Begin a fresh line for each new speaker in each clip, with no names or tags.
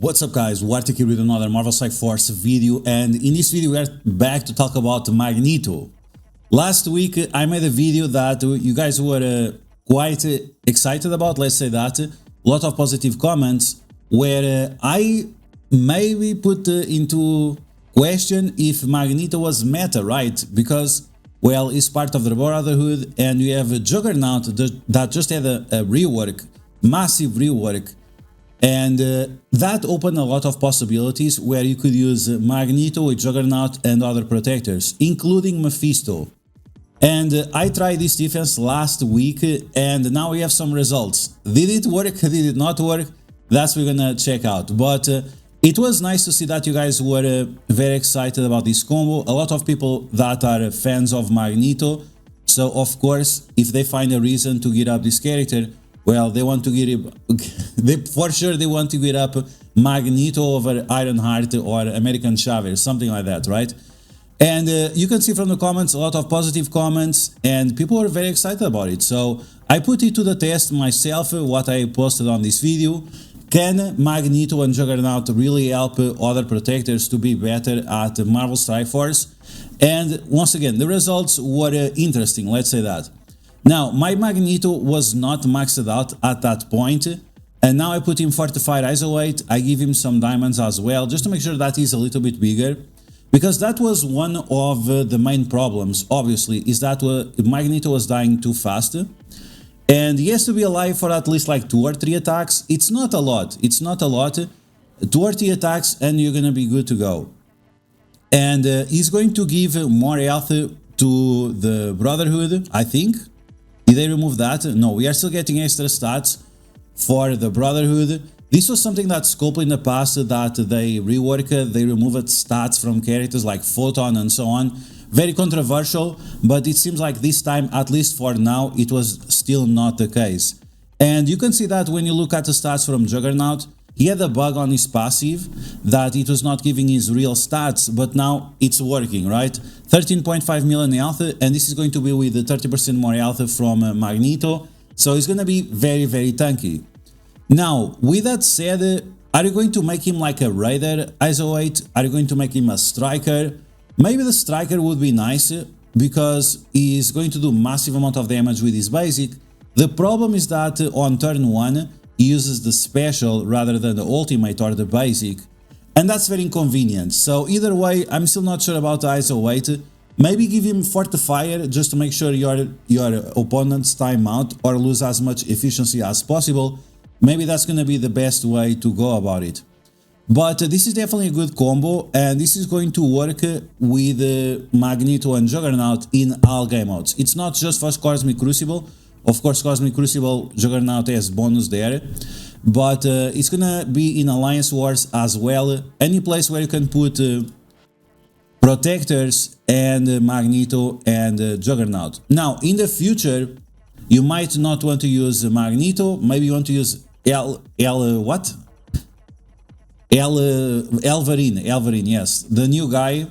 What's up guys, DuArktik here with another Marvel Strike Force video, and in this video we are back to talk about Magneto. Last week I made a video that you guys were quite excited about, let's say that. A lot of positive comments where I maybe put into question if Magneto was meta, right? Because, well, he's part of the Brotherhood and you have a Juggernaut that just had a rework, massive rework. And that opened a lot of possibilities where you could use Magneto with Juggernaut and other protectors, including Mephisto. And I tried this defense last week and now we have some results. Did it work? Did it not work? That's what we're gonna check out. But it was nice to see that you guys were very excited about this combo. A lot of people that are fans of Magneto. So of course, if they find a reason to get up this character, well, they want to get for sure they want to get up Magneto over Ironheart or American Chavez, something like that, right? And you can see from the comments a lot of positive comments and people are very excited about it. So I put it to the test myself, what I posted on this video. Can Magneto and Juggernaut really help other protectors to be better at Marvel Strike Force? And once again, the results were interesting, let's say that. Now, my Magneto was not maxed out at that point, and now I put him fortified isolate. I give him some diamonds as well, just to make sure that he's a little bit bigger, because that was one of the main problems, obviously, is that Magneto was dying too fast, and he has to be alive for at least like 2 or 3 attacks. It's not a lot, 2 or 3 attacks and you're gonna be good to go. And he's going to give more health to the Brotherhood, I think. Did they remove that? No, we are still getting extra stats for the Brotherhood. This was something that Scope in the past that they reworked, they removed stats from characters like Photon and so on. Very controversial, but it seems like this time, at least for now, it was still not the case. And you can see that when you look at the stats from Juggernaut, he had a bug on his passive that it was not giving his real stats, but now it's working, right? 13.5 million health, and this is going to be with 30% more health from Magneto, so it's going to be very, very tanky. Now, with that said, are you going to make him like a Raider isolate? Are you going to make him a Striker? Maybe the Striker would be nice, because he's going to do massive amount of damage with his basic. The problem is that on turn 1, he uses the special rather than the ultimate or the basic, and that's very inconvenient. So either way, I'm still not sure about the isolate. Maybe give him Fortifier just to make sure your opponent's time out or lose as much efficiency as possible. Maybe that's going to be the best way to go about it. But this is definitely a good combo, and this is going to work with Magneto and Juggernaut in all game modes. It's not just for Cosmic Crucible. Of course, Cosmic Crucible, Juggernaut has bonus there, but it's gonna be in Alliance Wars as well. Any place where you can put protectors and Magneto and Juggernaut. Now, in the future, you might not want to use Magneto. Maybe you want to use Elverine, yes, the new guy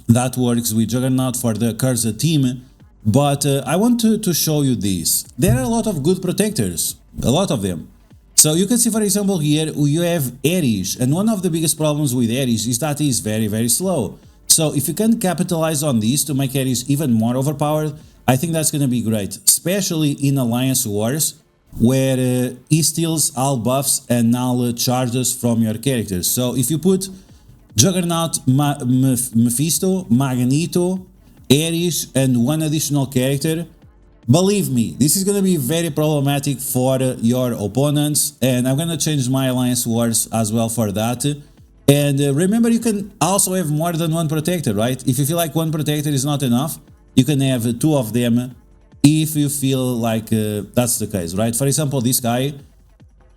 that works with Juggernaut for the Cursed team. But I want to show you this. There are a lot of good protectors, a lot of them. So you can see, for example, here you have Ares, and one of the biggest problems with Ares is that he is very, very slow. So if you can capitalize on this to make Ares even more overpowered, I think that's going to be great, especially in Alliance Wars, where he steals all buffs and all charges from your characters. So if you put Juggernaut, Mephisto, Magneto, Ares and one additional character, believe me, this is going to be very problematic for your opponents, and I'm going to change my Alliance Wars as well for that. And remember, you can also have more than one protector, right? If you feel like one protector is not enough, you can have 2 of them if you feel like that's the case, right? For example, this guy,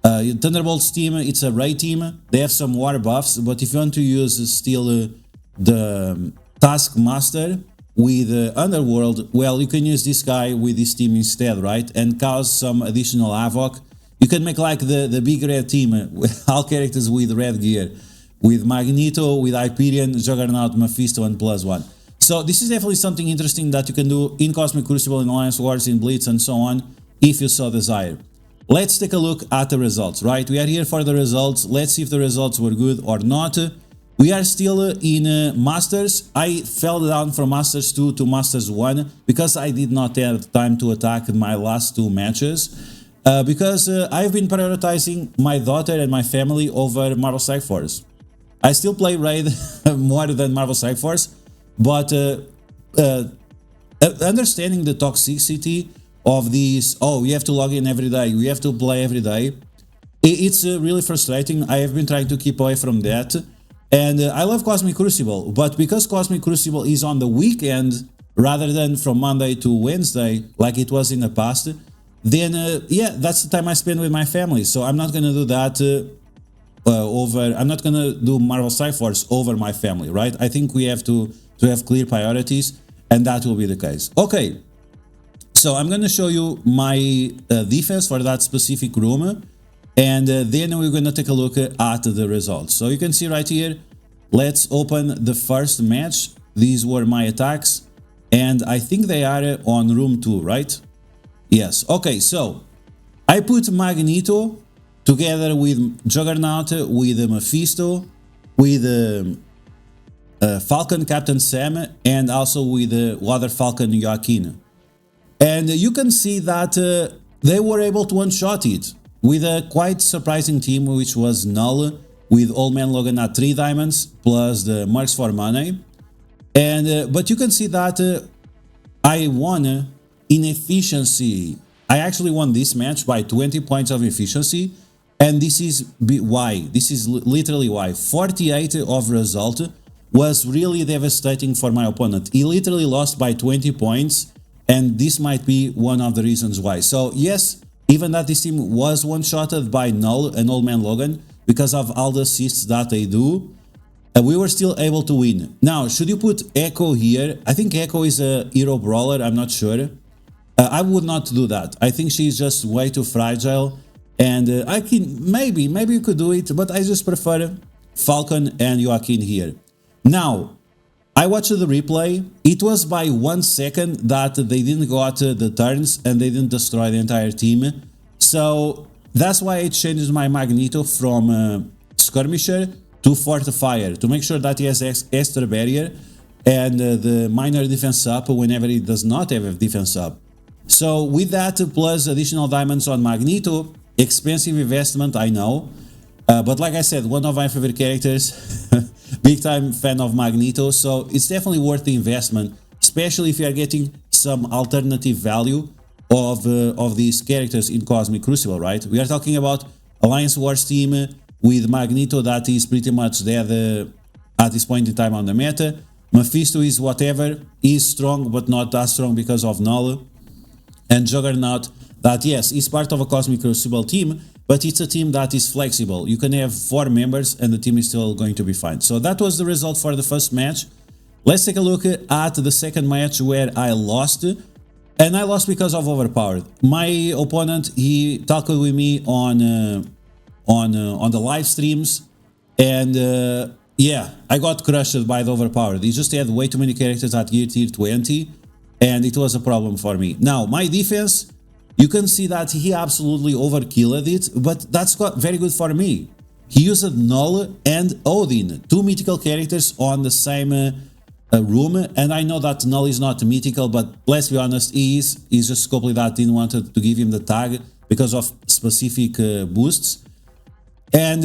Thunderbolt's team, it's a Ray team, they have some war buffs, but if you want to use still the Taskmaster with Underworld, well, you can use this guy with this team instead, right? And cause some additional havoc. You can make like the big red team, all characters with red gear, with Magneto, with Hyperion, Juggernaut, Mephisto, and +1. So this is definitely something interesting that you can do in Cosmic Crucible, in Alliance Wars, in Blitz, and so on, if you so desire. let's take a look at the results, right? We are here for the results. Let's see if the results were good or not. We are still in Masters. I fell down from Masters 2 to Masters 1 because I did not have time to attack my last 2 matches. Because I've been prioritizing my daughter and my family over Marvel Strike Force. I still play Raid more than Marvel Strike Force, but understanding the toxicity of these, oh, you have to log in every day, we have to play every day, it's really frustrating. I have been trying to keep away from that. And I love Cosmic Crucible, but because Cosmic Crucible is on the weekend rather than from Monday to Wednesday like it was in the past, then yeah, that's the time I spend with my family. So I'm not gonna do that I'm not gonna do Marvel Strike Force over my family, right? I think we have to have clear priorities, and that will be the case. Okay, so I'm gonna show you my defense for that specific room, and then we're gonna take a look at the results. So you can see right here, let's open the first match. These were my attacks, and I think they are on room 2, right? Yes. Okay, so I put Magneto together with Juggernaut, with Mephisto, with Falcon Captain Sam, and also with Water Falcon Joaquin. And you can see that they were able to one-shot it with a quite surprising team, which was Null, with Old Man Logan at 3 diamonds, plus the Mercs for money. And but you can see that I won in efficiency. I actually won this match by 20 points of efficiency, and this is why. This is literally why. 48 of result was really devastating for my opponent. He literally lost by 20 points, and this might be one of the reasons why. So yes, even that this team was one-shotted by Null and Old Man Logan because of all the assists that they do, we were still able to win. Now, should you put Echo here? I think Echo is a hero brawler, I'm not sure. I would not do that. I think she's just way too fragile, and I can maybe you could do it, but I just prefer Falcon and Joaquin here. Now, I watched the replay. It was by 1 second that they didn't got the turns and they didn't destroy the entire team. So that's why I changed my Magneto from Skirmisher to Fortifier to make sure that he has extra barrier and the minor defense up whenever he does not have a defense up. So with that, plus additional diamonds on Magneto, expensive investment, I know. But like I said, one of my favorite characters, big time fan of Magneto, so it's definitely worth the investment, especially if you are getting some alternative value of these characters in Cosmic Crucible, right? We are talking about Alliance Wars team with Magneto that is pretty much dead at this point in time on the meta. Mephisto is whatever, is strong but not that strong because of Null. And Juggernaut, that yes, is part of a Cosmic Crucible team, but it's a team that is flexible. You can have 4 members and the team is still going to be fine. So that was the result for the first match. Let's take a look at the second match where I lost. And I lost because of overpowered. My opponent, he talked with me on the live streams, and yeah, I got crushed by the overpowered. He just had way too many characters at gear tier 20, and it was a problem for me. Now, my defense, you can see that he absolutely overkilled it, but that's very good for me. He used Null and Odin, 2 mythical characters on the same room, and I know that Null is not mythical, but let's be honest, he is. He's just Scopely that didn't want to give him the tag because of specific boosts. And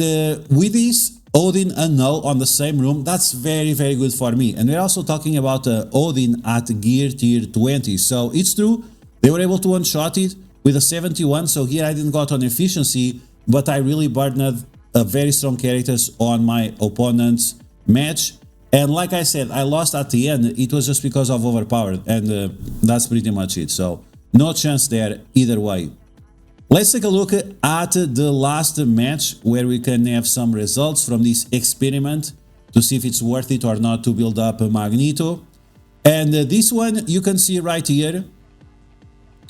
with this, Odin and Null on the same room, that's very, very good for me. And we're also talking about Odin at gear tier 20. So it's true, they were able to one-shot it with a 71. So here I didn't got on efficiency, but I really burned very strong characters on my opponent's match. And like I said, I lost at the end. It was just because of overpowered, and that's pretty much it. So no chance there either way. Let's take a look at the last match where we can have some results from this experiment to see if it's worth it or not to build up Magneto. And this one you can see right here.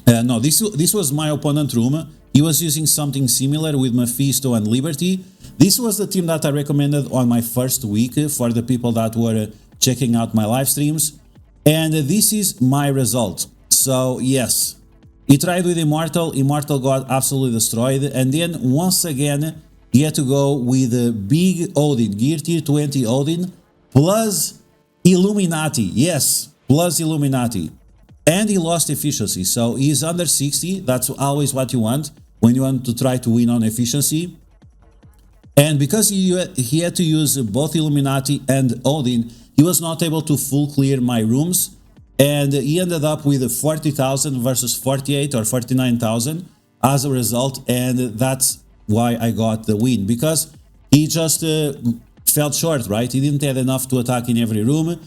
No, this was my opponent room. He was using something similar with Mephisto and Liberty. This was the team that I recommended on my first week for the people that were checking out my live streams. And this is my result. So yes, He tried with Immortal, Immortal got absolutely destroyed, and then once again he had to go with a big Odin, Gear Tier 20 Odin, plus Illuminati, yes, plus Illuminati. And he lost efficiency, so he's under 60, that's always what you want when you want to try to win on efficiency. And because he had to use both Illuminati and Odin, he was not able to full clear my rooms, and he ended up with 40,000 versus 48 or 49,000 as a result, and that's why I got the win, because he just fell short, right? He didn't have enough to attack in every room,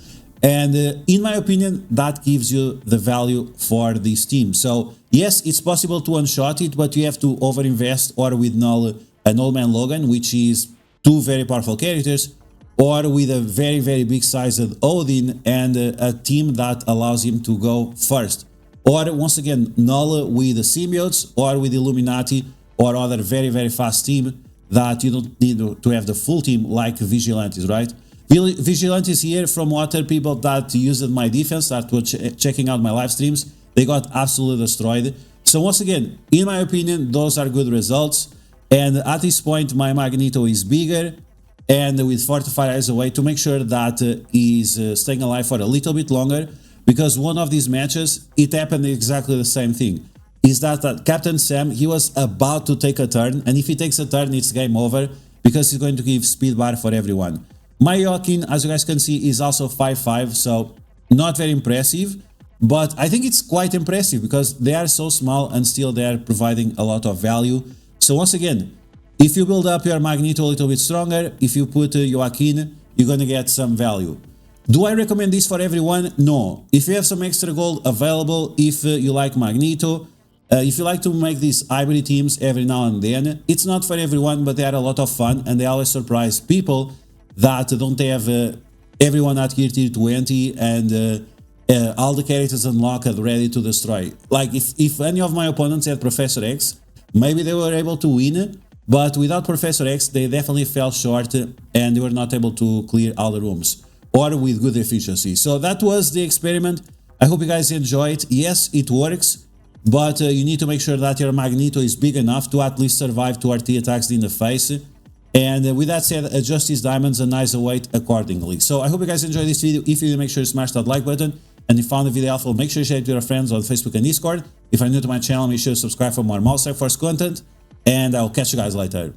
and in my opinion, that gives you the value for this team. So yes, it's possible to one-shot it, but you have to overinvest, or with Null an Old Man Logan, which is two very powerful characters, or with a very, very big sized Odin and a team that allows him to go first. Or once again, Null with the symbiotes, or with Illuminati, or other very, very fast team that you don't need to have the full team like Vigilantes, right? Vigilantes here, from other people that used my defense, that were checking out my live streams, they got absolutely destroyed. So once again, in my opinion, those are good results. And at this point, my Magneto is bigger, and with 45 eyes away to make sure that he's staying alive for a little bit longer, because one of these matches, it happened exactly the same thing. Is that Captain Sam, he was about to take a turn, and if he takes a turn, it's game over, because he's going to give speed bar for everyone. My Joaquin, as you guys can see, is also 5'5", so not very impressive, but I think it's quite impressive because they are so small and still they are providing a lot of value. So once again, if you build up your Magneto a little bit stronger, if you put Joaquin, you're going to get some value. Do I recommend this for everyone? No. If you have some extra gold available, if you like Magneto, if you like to make these hybrid teams every now and then, it's not for everyone, but they are a lot of fun and they always surprise people that don't have everyone at Gear Tier 20 and all the characters unlocked ready to destroy. Like if any of my opponents had Professor X, maybe they were able to win, but without Professor X, they definitely fell short and they were not able to clear all the rooms, or with good efficiency. So that was the experiment. I hope you guys enjoy it. Yes, it works, but you need to make sure that your Magneto is big enough to at least survive 2 RT attacks in the face. And with that said, adjust his diamonds and eyes await accordingly. So I hope you guys enjoyed this video. If you did, make sure to smash that like button. And if you found the video helpful, make sure to share it with your friends on Facebook and Discord. If you're new to my channel, make sure to subscribe for more Mouse Force content. And I'll catch you guys later.